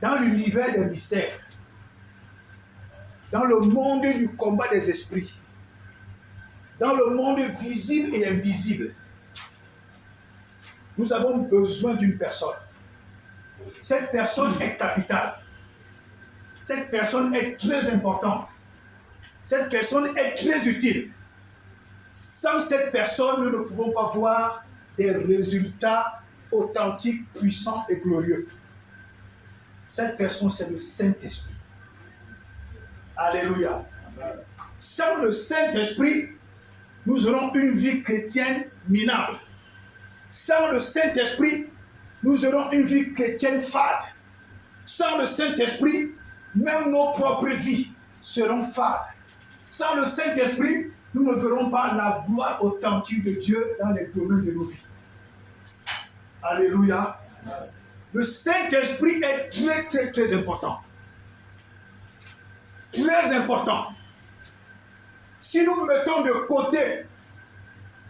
dans l'univers des mystères, dans le monde du combat des esprits, dans le monde visible et invisible, nous avons besoin d'une personne. Cette personne est capitale. Cette personne est très importante. Cette personne est très utile. Sans cette personne, nous ne pouvons pas voir des résultats authentiques, puissants et glorieux. Cette personne, c'est le Saint-Esprit. Alléluia. Sans le Saint-Esprit, nous aurons une vie chrétienne minable. Sans le Saint-Esprit, nous aurons une vie chrétienne fade. Sans le Saint-Esprit, même nos propres vies seront fades. Sans le Saint-Esprit, nous ne verrons pas la gloire authentique de Dieu dans les domaines de nos vies. Alléluia. Le Saint-Esprit est très, très, très important. Très important. Si nous mettons de côté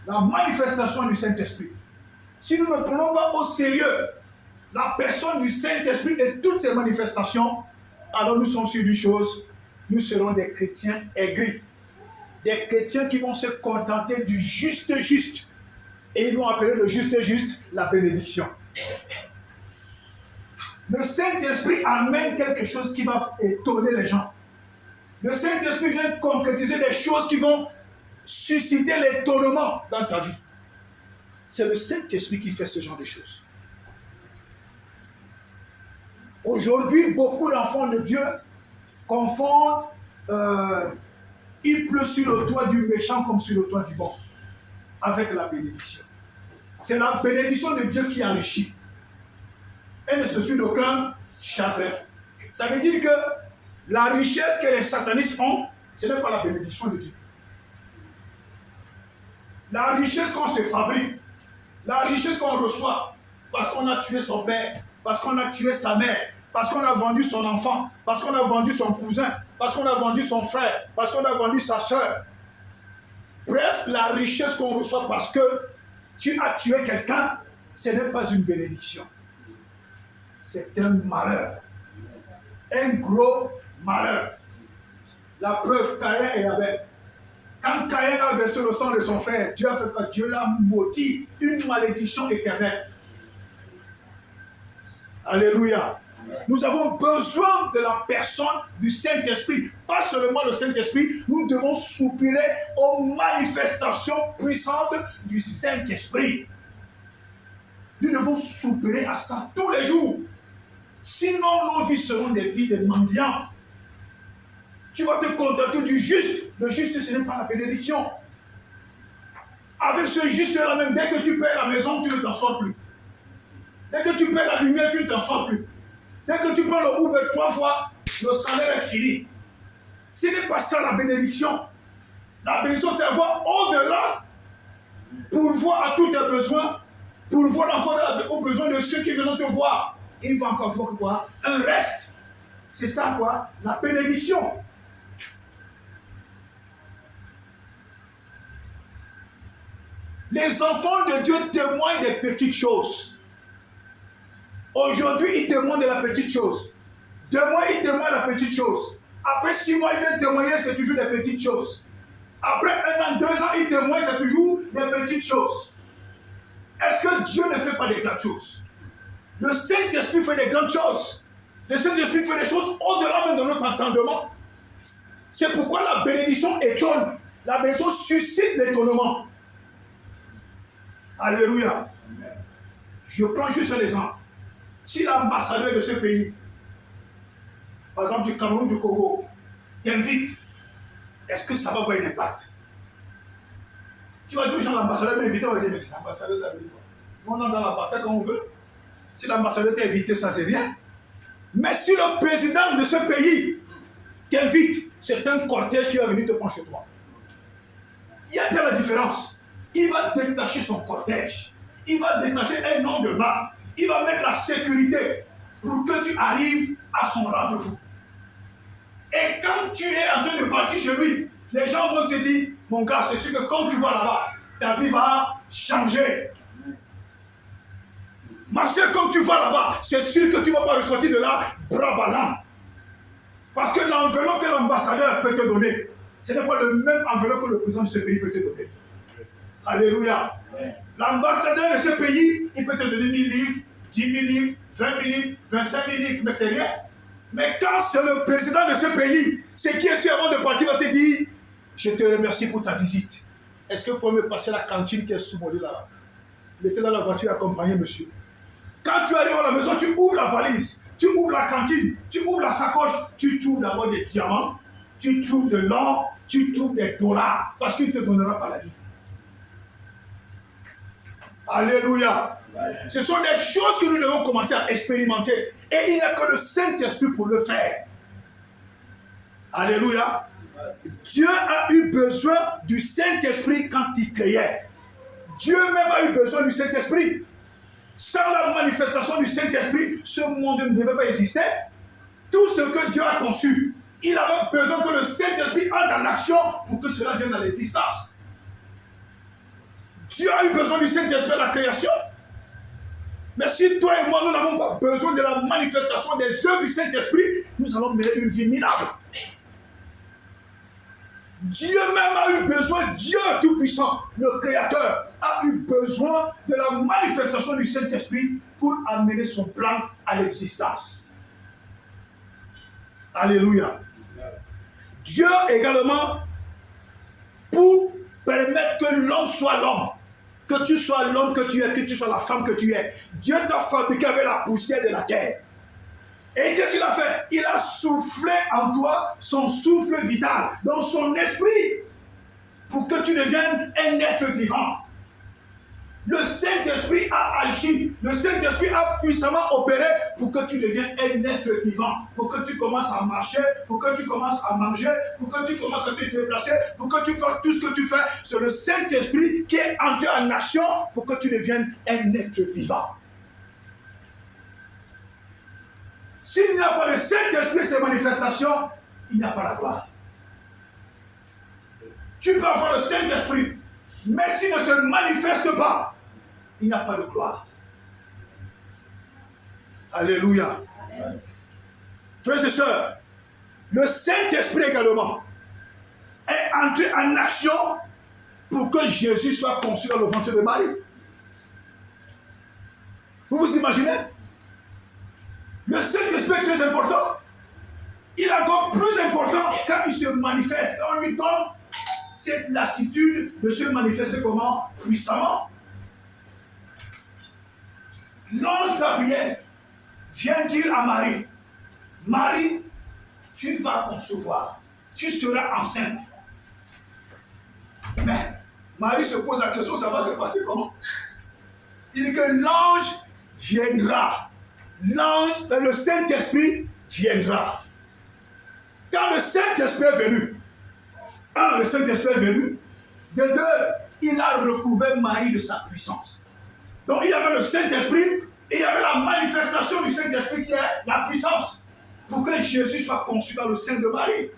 la manifestation du Saint-Esprit, si nous ne prenons pas au sérieux la personne du Saint-Esprit et toutes ses manifestations, alors nous sommes sûrs d'une chose, nous serons des chrétiens aigris. Des chrétiens qui vont se contenter du juste. Et ils vont appeler le juste la bénédiction. Le Saint-Esprit amène quelque chose qui va étonner les gens. Le Saint-Esprit vient concrétiser des choses qui vont susciter l'étonnement dans ta vie. C'est le Saint-Esprit qui fait ce genre de choses. Aujourd'hui, beaucoup d'enfants de Dieu confondent il pleut sur le toit du méchant comme sur le toit du bon, avec la bénédiction. C'est la bénédiction de Dieu qui enrichit. Elle ne se suit d'aucun chagrin. Ça veut dire que la richesse que les satanistes ont, ce n'est pas la bénédiction de Dieu. La richesse qu'on se fabrique, la richesse qu'on reçoit, parce qu'on a tué son père, parce qu'on a tué sa mère, parce qu'on a vendu son enfant, parce qu'on a vendu son cousin, parce qu'on a vendu son frère, parce qu'on a vendu sa soeur. Bref, la richesse qu'on reçoit parce que tu as tué quelqu'un, ce n'est pas une bénédiction. C'est un malheur. Un gros malheur. La preuve, Caïn et Abel. Quand Caïn a versé le sang de son frère, Dieu a fait quoi? Dieu l'a maudit, une malédiction éternelle. Alléluia. Nous avons besoin de la personne du Saint-Esprit. Pas seulement le Saint-Esprit, nous devons soupirer aux manifestations puissantes du Saint-Esprit. Nous devons soupirer à ça tous les jours. Sinon, nos vies seront des vies de mendiants. Tu vas te contenter du juste. Le juste, ce n'est pas la bénédiction. Avec ce juste-là même, dès que tu paies la maison, tu ne t'en sors plus. Dès que tu paies la lumière, tu ne t'en sors plus. Dès que tu prends le Uber 3 fois, le salaire est fini. Ce n'est pas ça la bénédiction. La bénédiction, c'est avoir au-delà, pourvoir à tous tes besoins, pourvoir encore aux besoins de ceux qui viennent te voir. Il va encore voir quoi? Un reste. C'est ça quoi? La bénédiction. Les enfants de Dieu témoignent des petites choses. Aujourd'hui, ils témoignent de la petite chose. Demain, ils témoignent de la petite chose. Après 6 mois, ils viennent témoigner, c'est toujours des petites choses. Après 1 an, 2 ans, ils témoignent, c'est toujours des petites choses. Est-ce que Dieu ne fait pas des grandes choses? Le Saint-Esprit fait des grandes choses. Le Saint-Esprit fait des choses au-delà même de notre entendement. C'est pourquoi la bénédiction étonne. La bénédiction suscite l'étonnement. Alléluia. Je prends juste un exemple. Si l'ambassadeur de ce pays, par exemple du Cameroun, du Congo, t'invite, est-ce que ça va avoir un impact? Tu vas dire aux gens, l'ambassadeur m'a invité, on va dire, mais l'ambassadeur, ça veut dire quoi? On entre dans l'ambassade quand on veut. Si l'ambassadeur t'a invité, ça c'est rien. Mais si le président de ce pays t'invite, c'est un cortège qui va venir te prendre chez toi. Il y a telle différence. Il va détacher son cortège. Il va détacher un homme de main. Il va mettre la sécurité pour que tu arrives à son rendez-vous. Et quand tu es en train de partir chez lui, les gens vont te dire, mon gars, c'est sûr que quand tu vas là-bas, ta vie va changer. Ma soeur, quand tu vas là-bas, c'est sûr que tu ne vas pas ressortir de là Brabalam. Parce que l'enveloppe que l'ambassadeur peut te donner, ce n'est pas le même enveloppe que le président de ce pays peut te donner. Alléluia. L'ambassadeur de ce pays, il peut te donner 1000 livres, 10 000 livres, 20 000 livres, 25 000 livres, mais c'est rien. Mais quand c'est le président de ce pays, c'est qui est sûr avant de partir, va te dire, je te remercie pour ta visite. Est-ce que vous pouvez me passer la cantine qui est sous mon lit là-bas? Il était dans la voiture accompagné, monsieur. Quand tu arrives à la maison, tu ouvres la valise, tu ouvres la cantine, tu ouvres la sacoche, tu trouves d'abord des diamants, tu trouves de l'or, tu trouves des dollars, parce qu'il ne te donnera pas la vie. Alléluia. Ce sont des choses que nous devons commencer à expérimenter. Et il n'y a que le Saint-Esprit pour le faire. Alléluia. Dieu a eu besoin du Saint-Esprit quand il créait. Dieu même a eu besoin du Saint-Esprit. Sans la manifestation du Saint-Esprit, ce monde ne devait pas exister. Tout ce que Dieu a conçu, il avait besoin que le Saint-Esprit entre en action pour que cela vienne à l'existence. Dieu a eu besoin du Saint-Esprit à la création. Mais si toi et moi, nous n'avons pas besoin de la manifestation des œuvres du Saint-Esprit, nous allons mener une vie minable. Dieu même a eu besoin, Dieu Tout-Puissant, le Créateur, a eu besoin de la manifestation du Saint-Esprit pour amener son plan à l'existence. Alléluia. Dieu également, pour permettre que l'homme soit l'homme, que tu sois l'homme que tu es, que tu sois la femme que tu es, Dieu t'a fabriqué avec la poussière de la terre. Et qu'est-ce qu'il a fait? Il a soufflé en toi son souffle vital, dans son esprit, pour que tu deviennes un être vivant. Le Saint-Esprit a agi, le Saint-Esprit a puissamment opéré pour que tu deviennes un être vivant, pour que tu commences à marcher, pour que tu commences à manger, pour que tu commences à te déplacer, pour que tu fasses tout ce que tu fais. C'est le Saint-Esprit qui est entré en action pour que tu deviennes un être vivant. S'il n'y a pas le Saint-Esprit et ses manifestations, il n'y a pas la gloire. Tu peux avoir le Saint-Esprit, mais s'il ne se manifeste pas, il n'y a pas de gloire. Alléluia. Amen. Frères et sœurs, le Saint-Esprit également est entré en action pour que Jésus soit conçu dans le ventre de Marie. Vous vous imaginez? Le Saint-Esprit est très important. Il est encore plus important quand il se manifeste. On lui donne cette lassitude de se manifester comment? Puissamment. L'ange Gabriel vient dire à Marie, Marie, tu vas concevoir, tu seras enceinte. Mais Marie se pose la question, ça va se passer comment? Il dit que l'ange viendra. L'ange, le Saint-Esprit viendra. Quand le Saint-Esprit est venu, le Saint-Esprit est venu, de deux, il a recouvert Marie de sa puissance. Donc il y avait le Saint-Esprit et il y avait la manifestation du Saint-Esprit qui est la puissance pour que Jésus soit conçu dans le sein de Marie.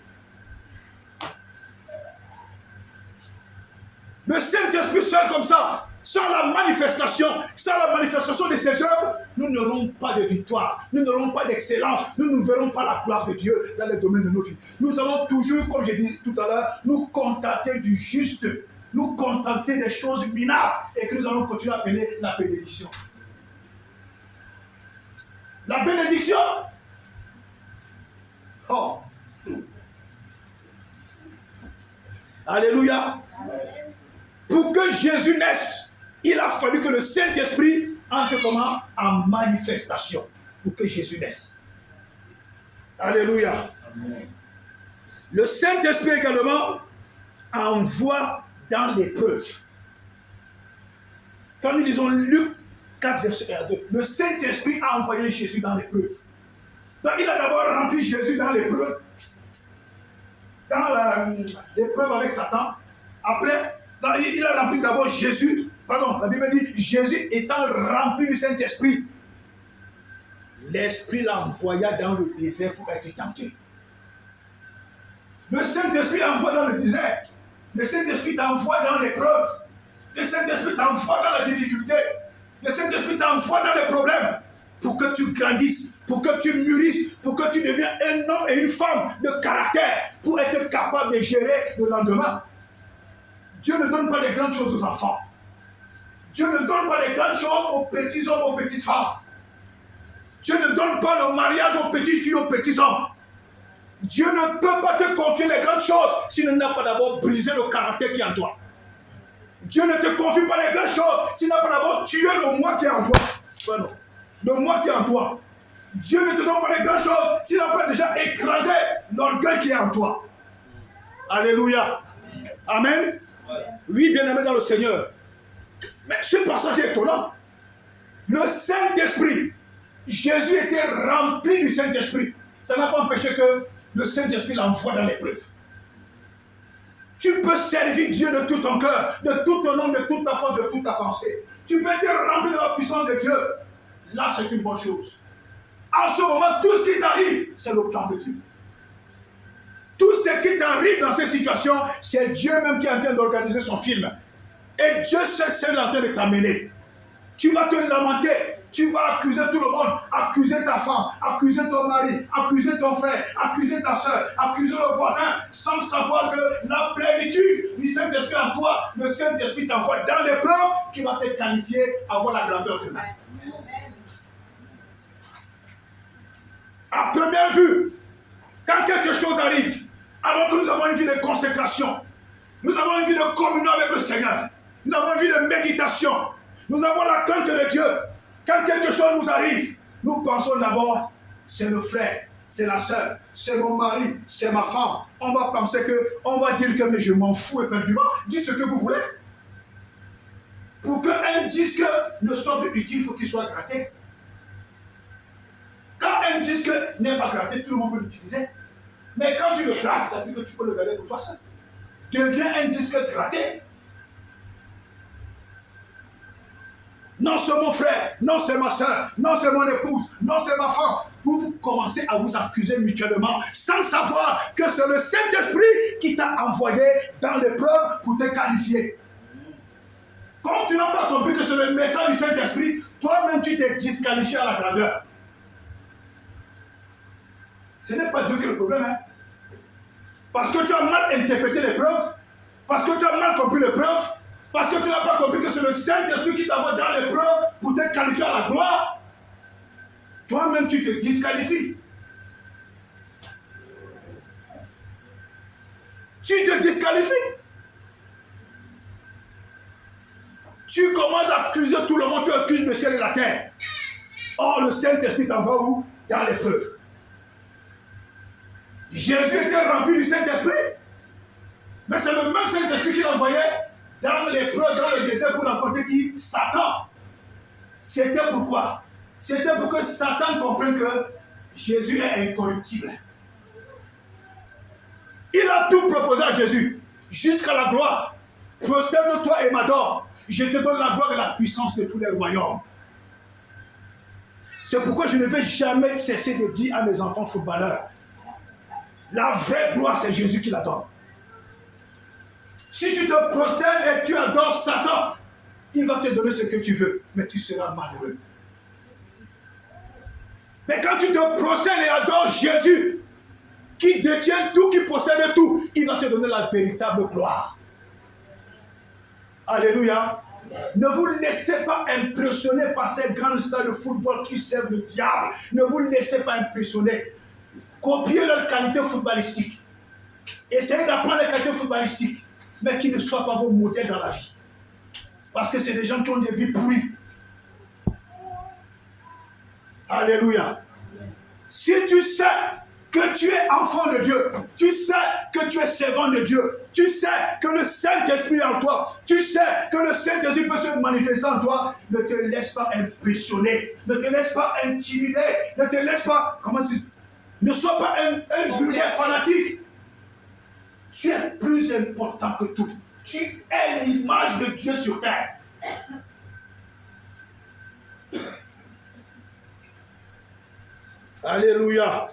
Le Saint-Esprit seul comme ça, sans la manifestation de ses œuvres, nous n'aurons pas de victoire, nous n'aurons pas d'excellence, nous ne verrons pas la gloire de Dieu dans les domaines de nos vies. Nous allons toujours, comme je disais tout à l'heure, nous contenter du juste, nous contenter des choses minables et que nous allons continuer à appeler la bénédiction. La bénédiction. Oh. Alléluia. Pour que Jésus naisse, il a fallu que le Saint-Esprit entre comment? En manifestation. Pour que Jésus naisse. Alléluia. Amen. Le Saint-Esprit également envoie dans l'épreuve. Quand nous lisons Luc 4, verset 1 à 2, le Saint-Esprit a envoyé Jésus dans l'épreuve. Donc il a d'abord rempli Jésus dans l'épreuve. Dans l'épreuve avec Satan. Après, il a rempli d'abord Jésus. Pardon, la Bible dit, Jésus étant rempli du Saint-Esprit, l'Esprit l'envoya dans le désert pour être tenté. Le Saint-Esprit envoie dans le désert. Le Saint-Esprit t'envoie dans l'épreuve. Le Saint-Esprit t'envoie dans la difficulté. Le Saint-Esprit t'envoie dans les problèmes. pour que tu grandisses, pour que tu mûrisses, pour que tu deviennes un homme et une femme de caractère, pour être capable de gérer le lendemain. Dieu ne donne pas les grandes choses aux enfants. Dieu ne donne pas les grandes choses aux petits hommes, aux petites femmes. Dieu ne donne pas le mariage aux petites filles, aux petits hommes. Dieu ne peut pas te confier les grandes choses s'il n'a pas d'abord brisé le caractère qui est en toi. Dieu ne te confie pas les grandes choses s'il n'a pas d'abord tué le moi qui est en toi. Pardon. Le moi qui est en toi. Dieu ne te donne pas les grandes choses s'il n'a pas déjà écrasé l'orgueil qui est en toi. Alléluia. Amen. Oui, bien-aimé dans le Seigneur. Mais ce passage est étonnant. Le Saint-Esprit, Jésus était rempli du Saint-Esprit. Ça n'a pas empêché que le Saint-Esprit l'envoie dans l'épreuve. Tu peux servir Dieu de tout ton cœur, de tout ton nom, de toute ta foi, de toute ta pensée. Tu peux être rempli de la puissance de Dieu. Là, c'est une bonne chose. En ce moment, tout ce qui t'arrive, c'est le plan de Dieu. Tout ce qui t'arrive dans cette situation, c'est Dieu même qui est en train d'organiser son film. Et Dieu sait ce qu'il est en train de t'amener. Tu vas te lamenter, tu vas accuser tout le monde, accuser ta femme, accuser ton mari, accuser ton frère, accuser ta soeur, accuser le voisin, sans savoir que la plénitude du Saint-Esprit en toi, le Saint-Esprit t'envoie dans l'épreuve qui va te qualifier à avoir la grandeur de main. À première vue, quand quelque chose arrive, alors que nous avons une vie de consécration, nous avons une vie de communion avec le Seigneur, nous avons une vie de méditation, nous avons la crainte de Dieu. Quand quelque chose nous arrive, nous pensons d'abord, c'est le frère, c'est la soeur, c'est mon mari, c'est ma femme. On va penser que, on va dire que mais je m'en fous éperdument, dites ce que vous voulez. Pour qu'un disque ne soit plus utile, il faut qu'il soit gratté. Quand un disque n'est pas gratté, tout le monde peut l'utiliser. Mais quand tu le grattes, ça veut dire que tu peux le garder pour toi seul. Deviens un disque gratté. Non, c'est mon frère, non, c'est ma soeur, non, c'est mon épouse, non, c'est ma femme. Vous commencez à vous accuser mutuellement sans savoir que c'est le Saint-Esprit qui t'a envoyé dans l'épreuve pour te qualifier. Comme tu n'as pas compris que c'est le message du Saint-Esprit, toi-même tu t'es disqualifié à la grandeur. Ce n'est pas Dieu qui est le problème, hein? Parce que tu as mal interprété l'épreuve, parce que tu as mal compris l'épreuve, parce que tu n'as pas compris que c'est le Saint-Esprit qui t'envoie dans l'épreuve pour te qualifier à la gloire. Toi-même, tu te disqualifies. Tu te disqualifies. Tu commences à accuser tout le monde, tu accuses le ciel et la terre. Or, le Saint-Esprit t'envoie où? Dans l'épreuve. Jésus était rempli du Saint-Esprit. Mais c'est le même Saint-Esprit qui l'envoyait dans l'épreuve, dans le désert pour rencontrer qui? Satan. C'était pourquoi? C'était pour que Satan comprenne que Jésus est incorruptible. Il a tout proposé à Jésus, jusqu'à la gloire. Prosterne-toi et m'adore. Je te donne la gloire et la puissance de tous les royaumes. C'est pourquoi je ne vais jamais cesser de dire à mes enfants footballeurs, la vraie gloire, c'est Jésus qui la donne. Si tu te prosternes et tu adores Satan, il va te donner ce que tu veux, mais tu seras malheureux. Mais quand tu te prosternes et adores Jésus, qui détient tout, qui possède tout, il va te donner la véritable gloire. Alléluia. Ne vous laissez pas impressionner par ces grands stars de football qui servent le diable. Ne vous laissez pas impressionner. Copiez leur qualité footballistique. Essayez d'apprendre les qualités footballistiques, mais qui ne soient pas vos modèles dans la vie. Parce que c'est des gens qui ont des vies pourries. Alléluia. Si tu sais que tu es enfant de Dieu, tu sais que tu es servant de Dieu, tu sais que le Saint-Esprit est en toi, tu sais que le Saint-Esprit peut se manifester en toi, ne te laisse pas impressionner, ne te laisse pas intimider, ne te laisse pas, ne sois pas un vulgaire fanatique. Tu es plus important que tout. Tu es l'image de Dieu sur terre. Alléluia.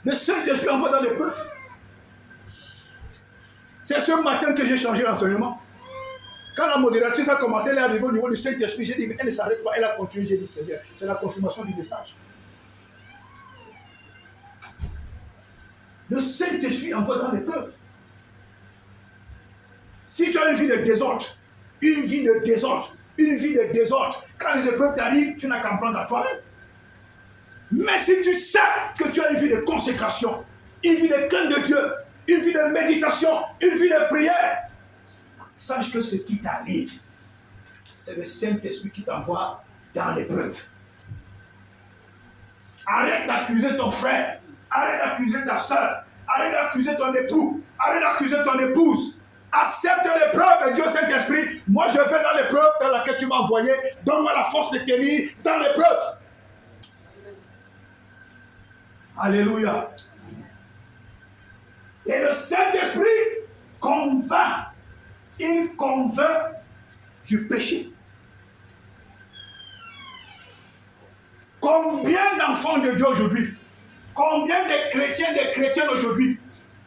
Le Saint-Esprit envoie dans l'épreuve. C'est ce matin que j'ai changé l'enseignement. Quand la modératrice a commencé, elle est arrivée au niveau du Saint-Esprit. J'ai dit, mais elle ne s'arrête pas. Elle a continué. J'ai dit, Seigneur, c'est la confirmation du message. Le Saint-Esprit envoie dans l'épreuve. Si tu as une vie de désordre, quand les épreuves t'arrivent, tu n'as qu'à prendre à toi-même. Mais si tu sais que tu as une vie de consécration, une vie de crainte de Dieu, une vie de méditation, une vie de prière, sache que ce qui t'arrive, c'est le Saint-Esprit qui t'envoie dans l'épreuve. Arrête d'accuser ton frère, arrête d'accuser ta soeur, arrête d'accuser ton époux, arrête d'accuser ton épouse. Accepte l'épreuve et Dieu Saint-Esprit, moi je vais dans l'épreuve dans laquelle tu m'as envoyé, donne-moi la force de tenir dans l'épreuve. Alléluia. Et le Saint-Esprit convainc, il convainc du péché. Combien d'enfants de Dieu aujourd'hui, combien de chrétiennes aujourd'hui,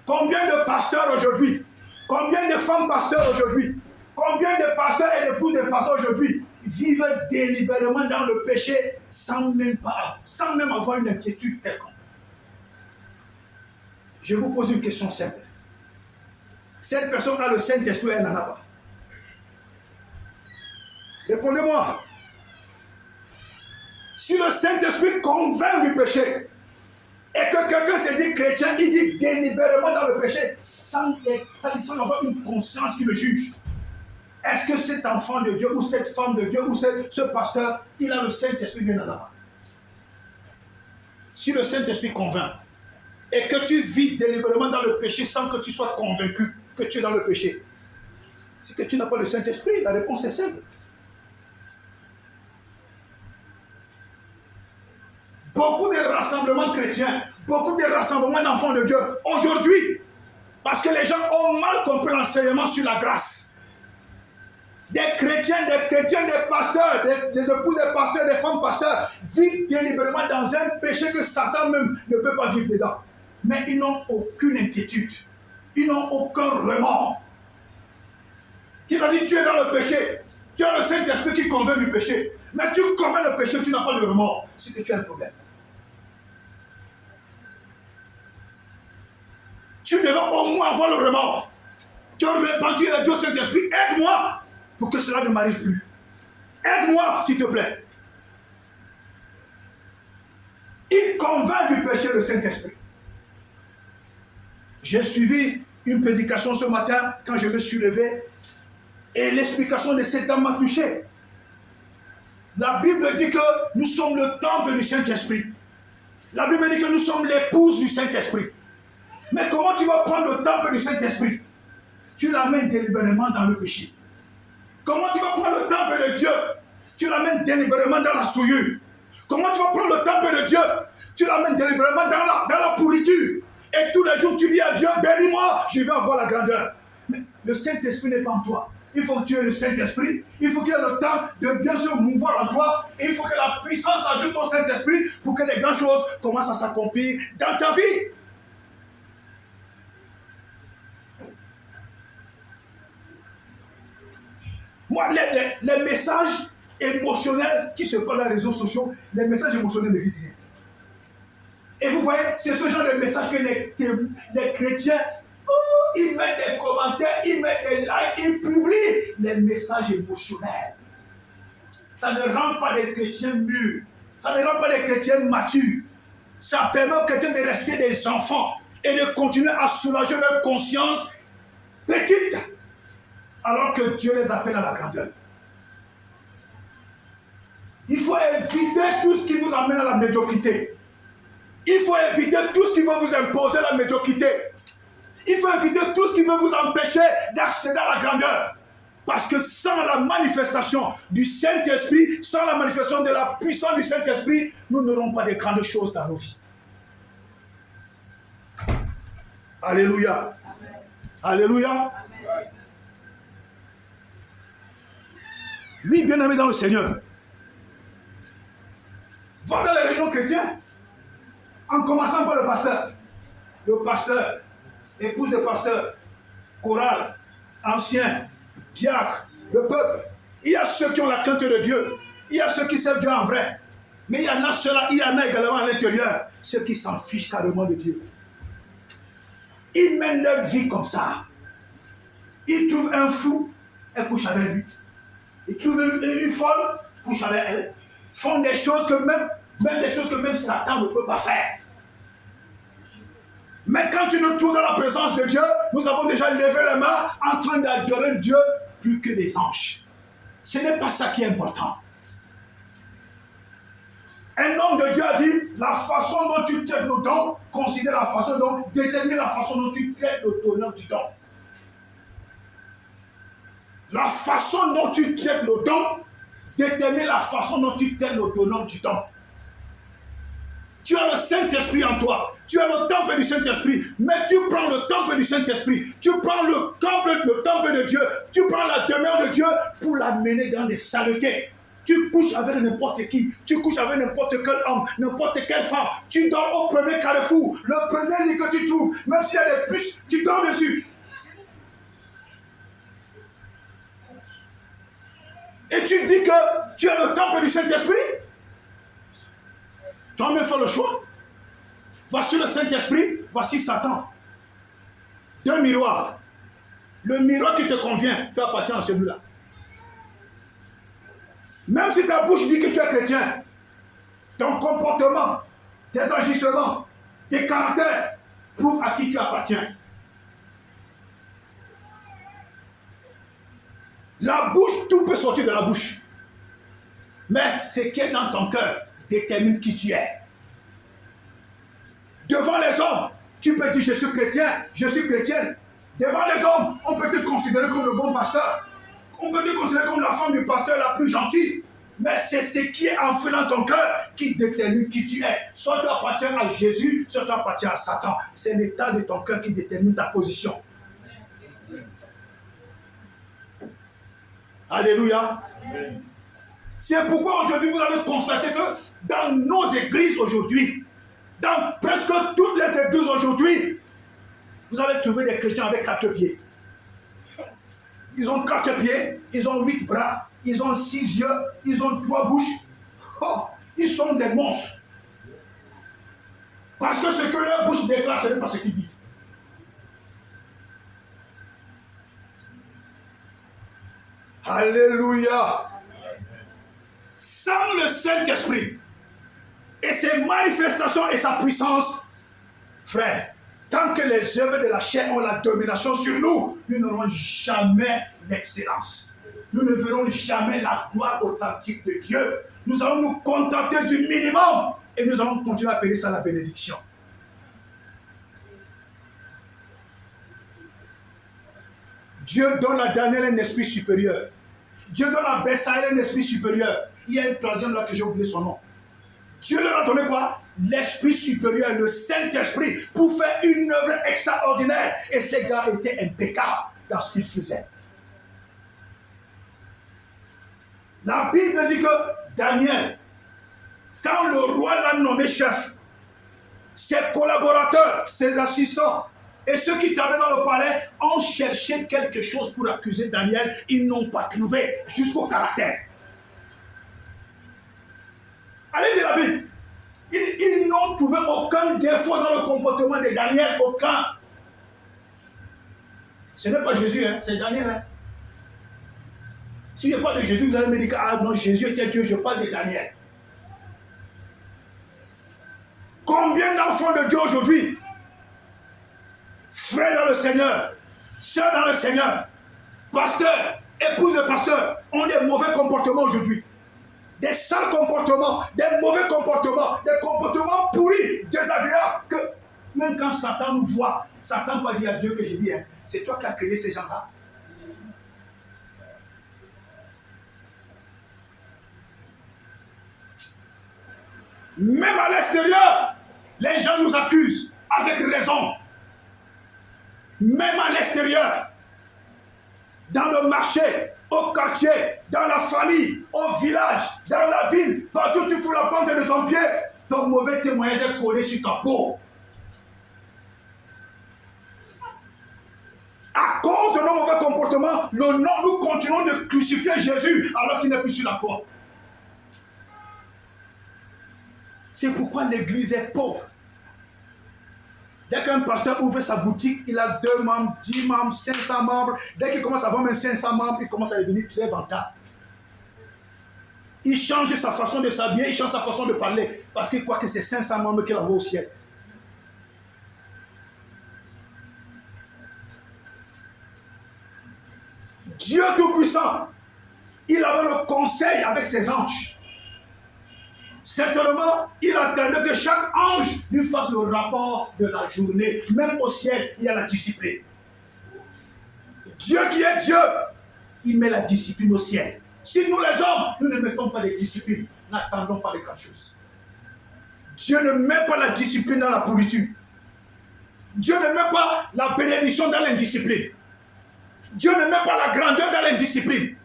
combien de pasteurs aujourd'hui, combien de femmes pasteurs aujourd'hui, combien de pasteurs et d'épouses de pasteurs aujourd'hui vivent délibérément dans le péché sans même avoir une inquiétude quelconque. Je vous pose une question simple. Cette personne a le Saint-Esprit, elle n'en a pas. Répondez-moi. Si le Saint-Esprit convainc du péché, et que quelqu'un se dit chrétien, il vit délibérément dans le péché, sans avoir une conscience qui le juge, est-ce que cet enfant de Dieu, ou cette femme de Dieu, ou ce pasteur, il a le Saint-Esprit, il n'en a pas? Si le Saint-Esprit convainc, et que tu vis délibérément dans le péché sans que tu sois convaincu que tu es dans le péché, c'est que tu n'as pas le Saint-Esprit. La réponse est simple. Beaucoup de rassemblements chrétiens, beaucoup de rassemblements d'enfants de Dieu, aujourd'hui, parce que les gens ont mal compris l'enseignement sur la grâce. Des chrétiens, des pasteurs, des épouses de pasteurs, des femmes pasteurs, vivent délibérément dans un péché que Satan même ne peut pas vivre dedans. Mais ils n'ont aucune inquiétude. Ils n'ont aucun remords. Qui va dire, tu es dans le péché. Tu as le Saint-Esprit qui convainc du péché. Mais tu commets le péché, tu n'as pas de remords. C'est que tu as un problème. Tu devrais au moins avoir le remords. Tu as repenti à Dieu Saint-Esprit. Aide-moi pour que cela ne m'arrive plus. Aide-moi, s'il te plaît. Il convainc du péché le Saint-Esprit. J'ai suivi une prédication ce matin quand je me suis levé et l'explication de cette dame m'a touché. La Bible dit que nous sommes le temple du Saint-Esprit. La Bible dit que nous sommes l'épouse du Saint-Esprit. Mais comment tu vas prendre le temple du Saint-Esprit? Tu l'amènes délibérément dans le péché. Comment tu vas prendre le temple de Dieu? Tu l'amènes délibérément dans la souillure. Comment tu vas prendre le temple de Dieu? Tu l'amènes délibérément dans la pourriture. Et tous les jours, tu dis à Dieu, bénis-moi, je vais avoir la grandeur. Mais le Saint-Esprit n'est pas en toi. Il faut que tu aies le Saint-Esprit. Il faut qu'il ait le temps de bien se mouvoir en toi. Et il faut que la puissance ajoute au Saint-Esprit pour que les grandes choses commencent à s'accomplir dans ta vie. Moi, les messages émotionnels qui se passent dans les réseaux sociaux, les messages émotionnels me disent rien. Et vous voyez, c'est ce genre de message que les chrétiens, ils mettent des commentaires, ils mettent des likes, ils publient les messages émotionnels. Ça ne rend pas des chrétiens mûrs. Ça ne rend pas des chrétiens matures. Ça permet aux chrétiens de rester des enfants et de continuer à soulager leur conscience petite, alors que Dieu les appelle à la grandeur. Il faut éviter tout ce qui vous amène à la médiocrité. Il faut éviter tout ce qui veut vous imposer la médiocrité. Il faut éviter tout ce qui veut vous empêcher d'accéder à la grandeur. Parce que sans la manifestation du Saint-Esprit, sans la manifestation de la puissance du Saint-Esprit, nous n'aurons pas de grandes choses dans nos vies. Alléluia. Amen. Alléluia. Amen. Oui, bien-aimé dans le Seigneur. Va dans les réunions chrétiennes. En commençant par le pasteur, épouse de pasteur, chorale, ancien, diacre, le peuple. Il y a ceux qui ont la crainte de Dieu. Il y a ceux qui servent Dieu en vrai. Mais il y en a ceux-là, il y en a également à l'intérieur, ceux qui s'en fichent carrément de Dieu. Ils mènent leur vie comme ça. Ils trouvent un fou, ils couchent avec lui. Ils trouvent une folle, couchent avec elle. Font des choses que même des choses que même Satan ne peut pas faire. Mais quand tu nous trouves dans la présence de Dieu, nous avons déjà levé les mains en train d'adorer Dieu plus que les anges. Ce n'est pas ça qui est important. Un homme de Dieu a dit, la façon dont tu traites le don, considère la façon dont, détermine la façon dont tu traites le donneur du don. La façon dont tu traites le don, détermine la façon dont tu traites le donneur du don. Tu as le Saint-Esprit en toi. Tu as le temple du Saint-Esprit. Mais tu prends le temple du Saint-Esprit. Tu prends le temple de Dieu. Tu prends la demeure de Dieu pour l'amener dans les saletés. Tu couches avec n'importe qui. Tu couches avec n'importe quel homme, n'importe quelle femme. Tu dors au premier carrefour. Le premier lit que tu trouves. Même s'il y a des puces, tu dors dessus. Et tu dis que tu as le temple du Saint-Esprit. Toi-même fais le choix. Voici le Saint-Esprit, voici Satan. Deux miroirs. Le miroir qui te convient, tu appartiens à celui-là. Même si ta bouche dit que tu es chrétien, ton comportement, tes agissements, tes caractères prouvent à qui tu appartiens. La bouche, tout peut sortir de la bouche. Mais ce qui est dans ton cœur détermine qui tu es. Devant les hommes, tu peux dire je suis chrétien, je suis chrétienne. Devant les hommes, on peut te considérer comme le bon pasteur. On peut te considérer comme la femme du pasteur la plus gentille. Mais c'est ce qui est enfoui dans ton cœur qui détermine qui tu es. Soit tu appartiens à Jésus, soit tu appartiens à Satan. C'est l'état de ton cœur qui détermine ta position. Alléluia. C'est pourquoi aujourd'hui vous allez constater que dans nos églises aujourd'hui, dans presque toutes les églises aujourd'hui, vous allez trouver des chrétiens avec 4 pieds. Ils ont 4 pieds, ils ont 8 bras, ils ont 6 yeux, ils ont 3 bouches. Oh, ils sont des monstres. Parce que ce que leur bouche déclare, ce n'est pas ce qu'ils vivent. Alléluia. Sans le Saint-Esprit et ses manifestations et sa puissance, frère, tant que les œuvres de la chair ont la domination sur nous, nous n'aurons jamais l'excellence. Nous ne verrons jamais la gloire authentique de Dieu. Nous allons nous contenter du minimum et nous allons continuer à appeler ça la bénédiction. Dieu donne à Daniel un esprit supérieur. Dieu donne à Bessaïe un esprit supérieur. Il y a une troisième là que j'ai oublié son nom. Dieu leur a donné quoi? L'esprit supérieur, le Saint-Esprit, pour faire une œuvre extraordinaire. Et ces gars étaient impeccables dans ce qu'ils faisaient. La Bible dit que Daniel, quand le roi l'a nommé chef, ses collaborateurs, ses assistants, et ceux qui étaient dans le palais ont cherché quelque chose pour accuser Daniel. Ils n'ont pas trouvé, jusqu'au caractère. Allez lire la Bible. Ils n'ont trouvé aucun défaut dans le comportement de Daniel, aucun. Ce n'est pas Jésus, hein, c'est Daniel. Hein. Si je parle de Jésus, vous allez me dire que ah non, Jésus était Dieu, je parle de Daniel. Combien d'enfants de Dieu aujourd'hui, frères dans le Seigneur, sœurs dans le Seigneur, pasteurs, épouses de pasteurs, ont des mauvais comportements aujourd'hui. Des sales comportements, des mauvais comportements, des comportements pourris, désagréables, que même quand Satan nous voit, Satan va dire à Dieu que j'ai dit, hein, c'est toi qui as créé ces gens-là. Même à l'extérieur, les gens nous accusent avec raison. Même à l'extérieur, dans le marché, au quartier, dans la famille, au village, dans la ville, partout tu fous la pente de ton pied, ton mauvais témoignage est collé sur ta peau. À cause de avons un mauvais comportement, nous continuons de crucifier Jésus alors qu'il n'est plus sur la croix. C'est pourquoi l'église est pauvre. Dès qu'un pasteur ouvre sa boutique, il a 2 membres, 10 membres, 500 membres. Dès qu'il commence à vendre 500 membres, il commence à devenir très rentable. Il change sa façon de s'habiller, il change sa façon de parler, parce qu'il croit que c'est 500 membres qu'il envoie au ciel. Dieu Tout-Puissant, il avait le conseil avec ses anges. Certainement, il attendait que chaque ange lui fasse le rapport de la journée. Même au ciel, il y a la discipline. Dieu qui est Dieu, il met la discipline au ciel. Si nous les hommes, nous ne mettons pas de discipline, n'attendons pas de grandes choses. Dieu ne met pas la discipline dans la pourriture. Dieu ne met pas la bénédiction dans l'indiscipline. Dieu ne met pas la grandeur dans l'indiscipline.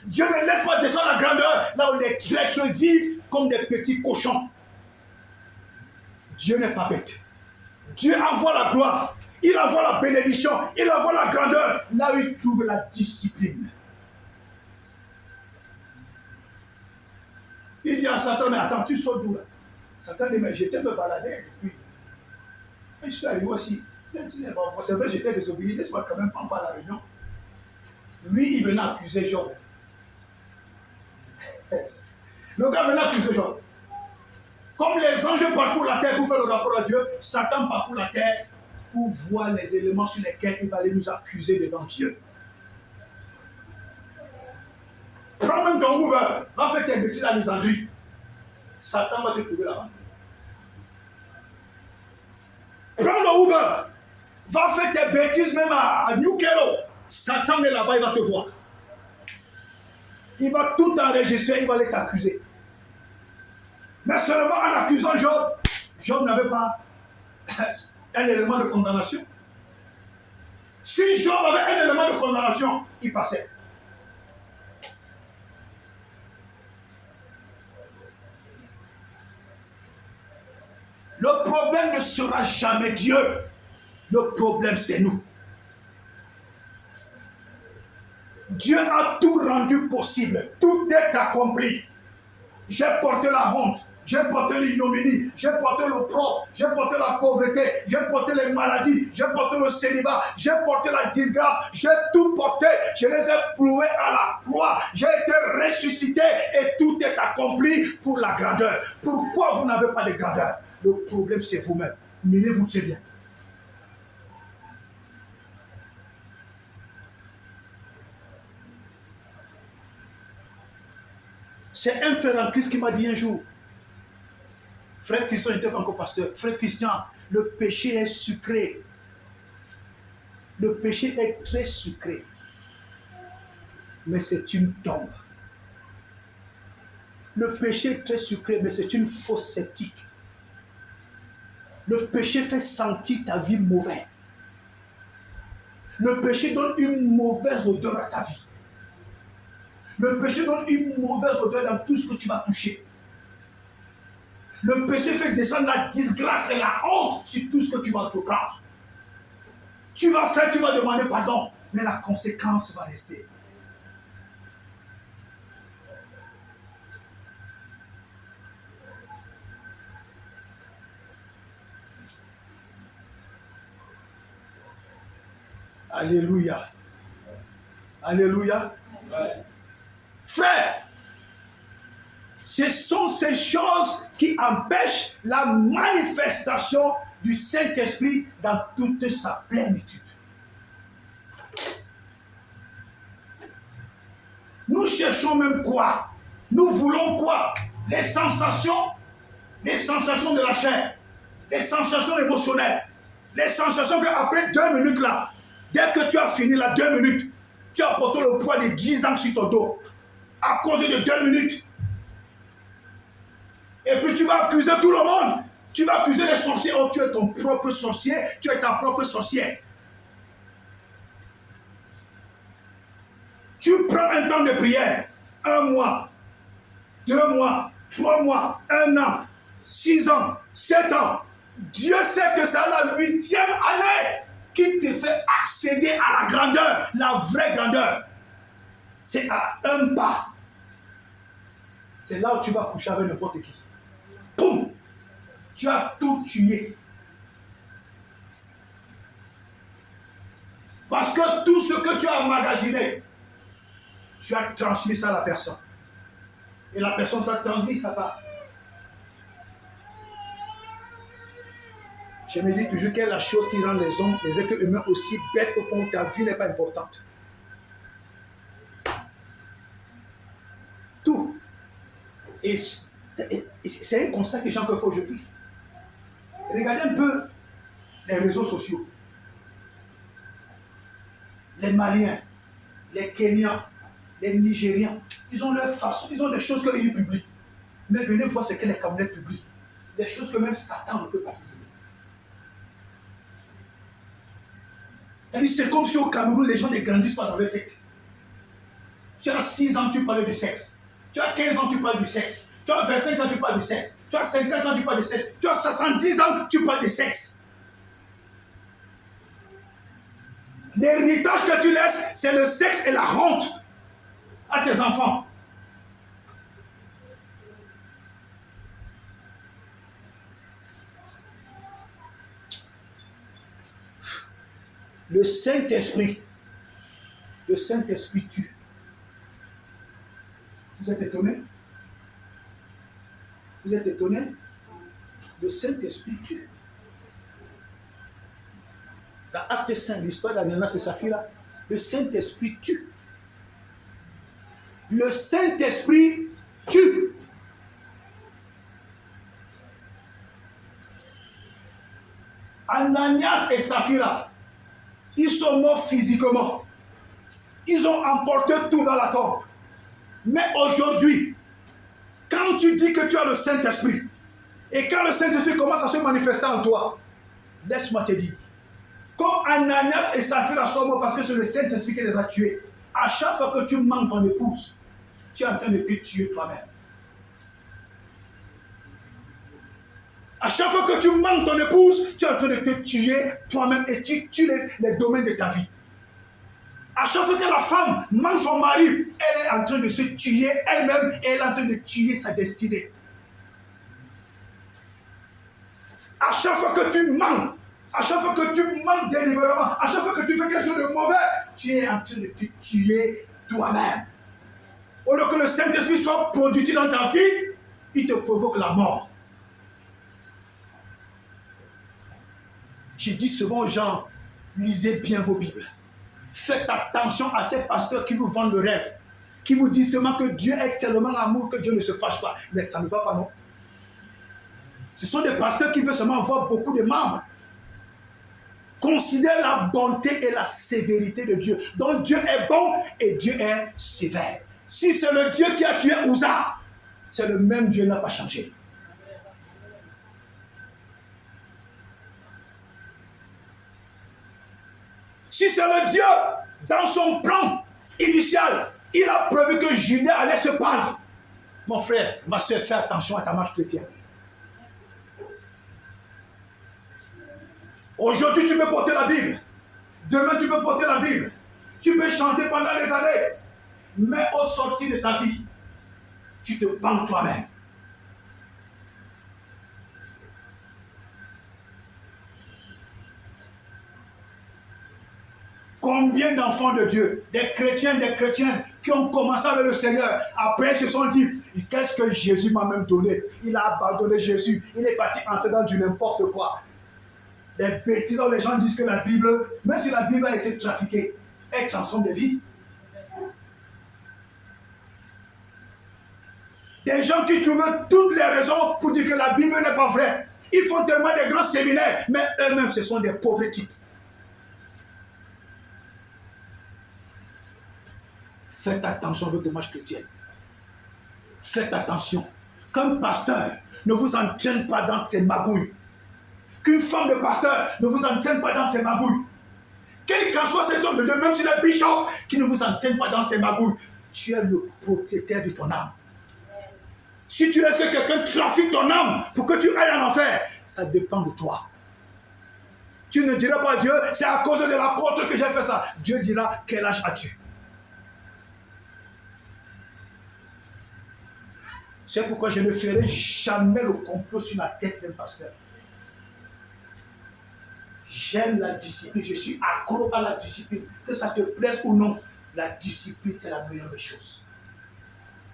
Dieu ne laisse pas descendre la grandeur là où les traîtres vivent comme des petits cochons. Dieu n'est pas bête. Dieu envoie la gloire, il envoie la bénédiction, il envoie la grandeur là où il trouve la discipline. Il dit à Satan, mais attends, tu sors d'où là? Satan dit, mais j'étais me balader depuis. Et je suis arrivé aussi. C'est vrai, j'étais désobéi, laisse-moi quand même pas à la réunion. Lui, il venait accuser Job. Le gars venait accuser Job. Comme les anges parcourent la terre pour faire le rapport à Dieu, Satan parcourt la terre pour voir les éléments sur lesquels il va aller nous accuser devant Dieu. Prends même ton Uber, va faire tes bêtises à Alexandrie. Satan va te trouver là-bas. Prends le Uber, va faire tes bêtises même à New Kero. Satan est là-bas, il va te voir. Il va tout enregistrer, il va aller t'accuser. Mais seulement en accusant Job, Job n'avait pas un élément de condamnation. Si Job avait un élément de condamnation, il passait. Le problème ne sera jamais Dieu. Le problème, c'est nous. Dieu a tout rendu possible. Tout est accompli. J'ai porté la honte. J'ai porté l'ignominie. J'ai porté l'opprobre. J'ai porté la pauvreté. J'ai porté les maladies. J'ai porté le célibat. J'ai porté la disgrâce. J'ai tout porté. Je les ai cloués à la croix. J'ai été ressuscité et tout est accompli pour la grandeur. Pourquoi vous n'avez pas de grandeur? Le problème, c'est vous-même. Mirez-vous très bien. C'est un frère en Christ qui m'a dit un jour, frère Christian était encore pasteur, frère Christian, le péché est sucré. Le péché est très sucré. Mais c'est une tombe. Le péché est très sucré, mais c'est une fausse sceptique. Le péché fait sentir ta vie mauvaise. Le péché donne une mauvaise odeur à ta vie. Le péché donne une mauvaise odeur dans tout ce que tu vas toucher. Le péché fait descendre la disgrâce et la honte sur tout ce que tu vas entreprendre. Tu vas faire, tu vas demander pardon, mais la conséquence va rester. Alléluia. Alléluia. Ouais. Frère, ce sont ces choses qui empêchent la manifestation du Saint-Esprit dans toute sa plénitude. Nous cherchons même quoi? Nous voulons quoi? Les sensations de la chair, les sensations émotionnelles, les sensations qu'après 2 minutes là, dès que tu as fini la 2 minutes, tu as porté le poids de 10 ans sur ton dos. À cause de 2 minutes. Et puis tu vas accuser tout le monde. Tu vas accuser les sorciers. Oh, tu es ton propre sorcier. Tu es ta propre sorcière. Tu prends un temps de prière. 1 mois, 2 mois, 3 mois, 1 an, 6 ans, 7 ans. Dieu sait que c'est la 8e année qui te fait accéder à la grandeur, la vraie grandeur, c'est à un pas. C'est là où tu vas coucher avec n'importe qui. Poum! Tu as tout tué. Parce que tout ce que tu as emmagasiné, tu as transmis ça à la personne. Et la personne, ça transmis, ça part. Je me dis toujours quelle est la chose qui rend les hommes, les êtres humains aussi bêtes au point où ta vie n'est pas importante. Tout. Et c'est un constat que j'ai encore fait aujourd'hui. Regardez un peu les réseaux sociaux. Les Maliens, les Kenyans, les Nigériens, ils ont leur façon, ils ont des choses qu'ils publient. Mais venez voir ce que les Camerounais publient. Des choses que même Satan ne peut pas publier. C'est comme si au Cameroun, les gens ne grandissent pas dans leur tête. Tu as 6 ans, tu parles du sexe. Tu as 15 ans, tu parles du sexe. Tu as 25 ans, tu parles du sexe. Tu as 50 ans, tu parles du sexe. Tu as 70 ans, tu parles du sexe. L'héritage que tu laisses, c'est le sexe et la honte à tes enfants. Le Saint-Esprit tue. Vous êtes étonnés? Vous êtes étonnés? Le Saint-Esprit tue. Dans Acte 5, l'histoire d'Ananias et Saphira, le Saint-Esprit tue. Le Saint-Esprit tue. Ananias et Saphira, ils sont morts physiquement. Ils ont emporté tout dans la tombe. Mais aujourd'hui, quand tu dis que tu as le Saint-Esprit, et quand le Saint-Esprit commence à se manifester en toi, laisse-moi te dire, comme Ananias et Saphira sont morts parce que c'est le Saint-Esprit qui les a tués, à chaque fois que tu manques ton épouse, tu es en train de te tuer toi-même. À chaque fois que tu manques ton épouse, tu es en train de te tuer toi-même et tu tues les domaines de ta vie. À chaque fois que la femme manque son mari, elle est en train de se tuer elle-même et elle est en train de tuer sa destinée. À chaque fois que tu manques, à chaque fois que tu manques délibérément, à chaque fois que tu fais quelque chose de mauvais, tu es en train de te tuer toi-même. Au lieu que le Saint-Esprit soit produit dans ta vie, il te provoque la mort. Je dis souvent aux gens, lisez bien vos Bibles. Faites attention à ces pasteurs qui vous vendent le rêve, qui vous disent seulement que Dieu est tellement amour que Dieu ne se fâche pas. Mais ça ne va pas, non. Ce sont des pasteurs qui veulent seulement avoir beaucoup de membres. Considère la bonté et la sévérité de Dieu. Donc Dieu est bon et Dieu est sévère. Si c'est le Dieu qui a tué Uza, c'est le même Dieu qui n'a pas changé. Si c'est le Dieu, dans son plan initial, il a prévu que Judas allait se pendre. Mon frère, ma soeur, fais attention à ta marche chrétienne. Aujourd'hui, tu peux porter la Bible. Demain, tu peux porter la Bible. Tu peux chanter pendant des années. Mais au sortir de ta vie, tu te bandes toi-même. Combien d'enfants de Dieu, des chrétiens, qui ont commencé avec le Seigneur, après se sont dit, qu'est-ce que Jésus m'a même donné? Il a abandonné Jésus, il est parti entrer dans du n'importe quoi. Les bêtises où les gens disent que la Bible, même si la Bible a été trafiquée, elle transforme des vies. Des gens qui trouvent toutes les raisons pour dire que la Bible n'est pas vraie. Ils font tellement de grands séminaires, mais eux-mêmes, ce sont des pauvres types. Faites attention à votre démarche chrétienne. Faites attention. Qu'un pasteur ne vous entraîne pas dans ses magouilles. Qu'une femme de pasteur ne vous entraîne pas dans ses magouilles. Quel qu'en soit cet homme de Dieu, même si le bishop, qui ne vous entraîne pas dans ses magouilles. Tu es le propriétaire de ton âme. Si tu laisses que quelqu'un trafique ton âme pour que tu ailles en enfer, ça dépend de toi. Tu ne diras pas à Dieu, c'est à cause de l'apôtre que j'ai fait ça. Dieu dira, quel âge as-tu? C'est pourquoi je ne ferai jamais le complot sur la tête d'un pasteur. J'aime la discipline, je suis accro à la discipline. Que ça te plaise ou non, la discipline, c'est la meilleure des choses.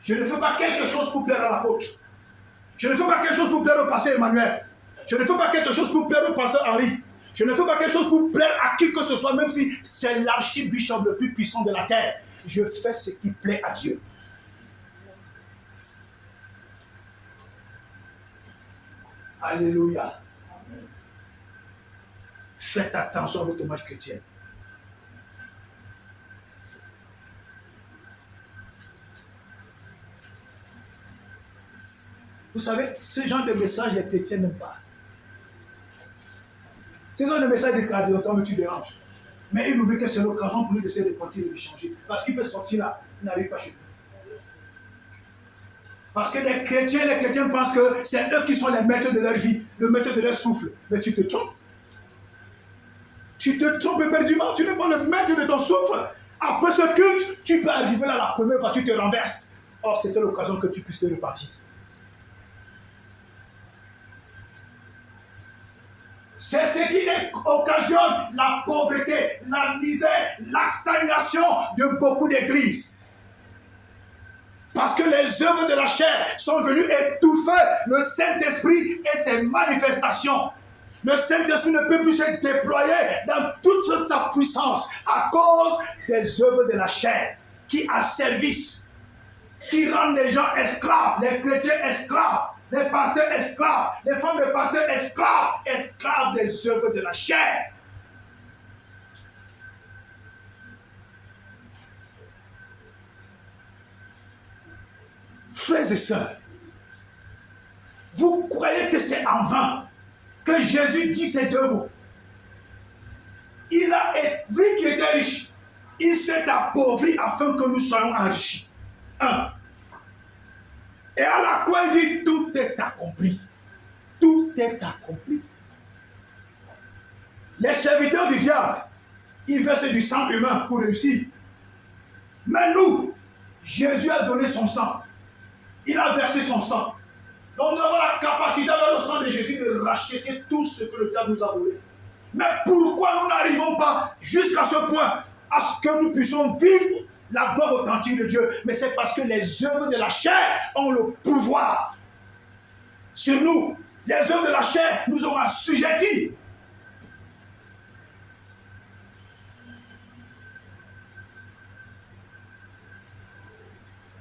Je ne fais pas quelque chose pour plaire à l'apôtre. Je ne fais pas quelque chose pour plaire au pasteur Emmanuel. Je ne fais pas quelque chose pour plaire au pasteur Henri. Je ne fais pas quelque chose pour plaire à qui que ce soit, même si c'est l'archibishop le plus puissant de la terre. Je fais ce qui plaît à Dieu. Alléluia. Faites attention à votre image chrétienne. Vous savez, ce genre de message, les chrétiens n'aiment pas. Ce genre de message disent à Dieu, mais tu déranges. Mais il oublie que c'est l'occasion pour lui de se repentir et de changer. Parce qu'il peut sortir là, il n'arrive pas chez lui. Parce que les chrétiens pensent que c'est eux qui sont les maîtres de leur vie, le maître de leur souffle. Mais tu te trompes. Tu te trompes éperdument, tu n'es pas le maître de ton souffle. Après ce culte, tu peux arriver là la première fois, tu te renverses. Or, c'était l'occasion que tu puisses te repartir. C'est ce qui occasionne la pauvreté, la misère, la stagnation de beaucoup d'églises. Parce que les œuvres de la chair sont venues étouffer le Saint-Esprit et ses manifestations. Le Saint-Esprit ne peut plus se déployer dans toute sa puissance à cause des œuvres de la chair qui asservissent, qui rendent les gens esclaves, les chrétiens esclaves, les pasteurs esclaves, les femmes de pasteurs esclaves, esclaves des œuvres de la chair. Frères et sœurs, vous croyez que c'est en vain que Jésus dit ces deux mots? Lui qui était riche, il s'est appauvri afin que nous soyons enrichis. Et à la croix, il dit, tout est accompli. Tout est accompli. Les serviteurs du diable, ils versent du sang humain pour réussir. Mais nous, Jésus a donné son sang. Il a versé son sang. Donc nous avons la capacité avec le sang de Jésus de racheter tout ce que le diable nous a volé. Mais pourquoi nous n'arrivons pas jusqu'à ce point, à ce que nous puissions vivre la gloire authentique de Dieu? Mais c'est parce que les œuvres de la chair ont le pouvoir sur nous. Les œuvres de la chair nous ont assujettis.